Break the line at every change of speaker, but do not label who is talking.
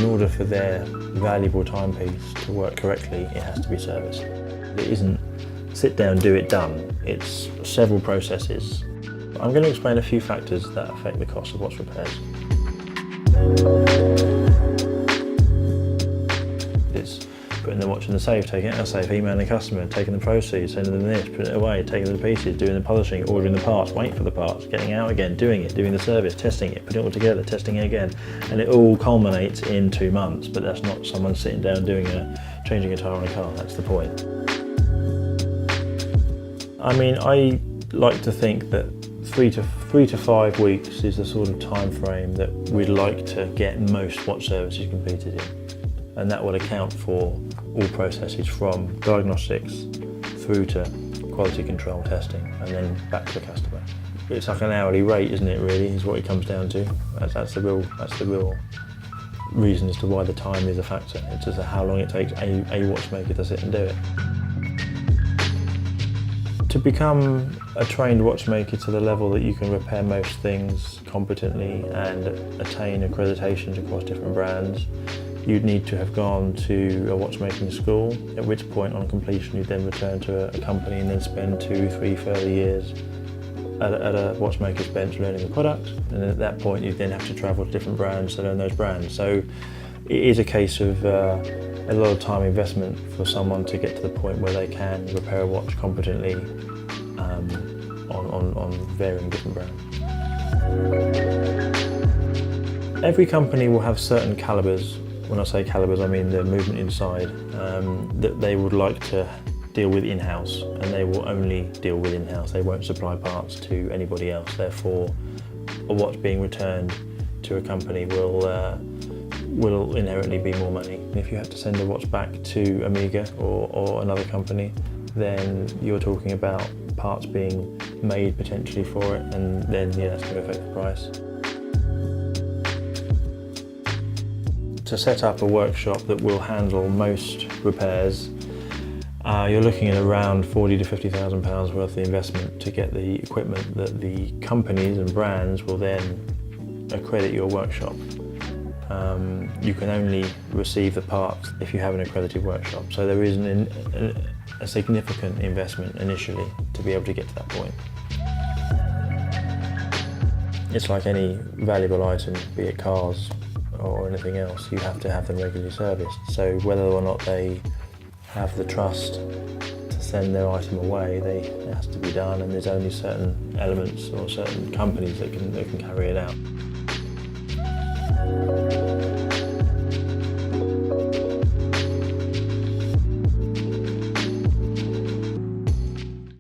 in order for their valuable timepiece to work correctly, it has to be serviced. It isn't sit down, do it, done. It's several processes. I'm going to explain a few factors that affect the cost of watch repairs. It's putting the watch in the safe, taking it out of the safe, emailing the customer, taking the proceeds, sending them this, putting it away, taking the pieces, doing the polishing, ordering the parts, waiting for the parts, getting out again, doing the service, testing it, putting it all together, testing it again. And it all culminates in 2 months, but that's not someone sitting down changing a tyre on a car, that's the point. I mean, I like to think that 3 to 5 weeks is the sort of time frame that we'd like to get most watch services completed in. And that would account for all processes from diagnostics through to quality control testing and then back to the customer. It's like an hourly rate, isn't it, really, is what it comes down to. That's the real reason as to why the time is a factor. It's just how long it takes a watchmaker to sit and do it. To become a trained watchmaker to the level that you can repair most things competently and attain accreditations across different brands, you'd need to have gone to a watchmaking school, at which point on completion you'd then return to a company and then spend 2, 3 further years at a watchmaker's bench learning the product, and at that point you'd then have to travel to different brands to learn those brands. So it is a case of a lot of time investment for someone to get to the point where they can repair a watch competently on varying different brands. Every company will have certain calibers. When I say calibers, I mean the movement inside, that they would like to deal with in-house, and they will only deal with in-house. They won't supply parts to anybody else. Therefore, a watch being returned to a company will inherently be more money. If you have to send a watch back to Amiga or another company, then you're talking about parts being made potentially for it, and then that's going to affect the price. To set up a workshop that will handle most repairs, you're looking at around £40,000 to £50,000 worth of investment to get the equipment that the companies and brands will then accredit your workshop. You can only receive the parts if you have an accredited workshop, so there is a significant investment initially to be able to get to that point. It's like any valuable item, be it cars or anything else, you have to have them regularly serviced. So whether or not they have the trust to send their item away, it has to be done, and there's only certain elements or certain companies that can carry it out.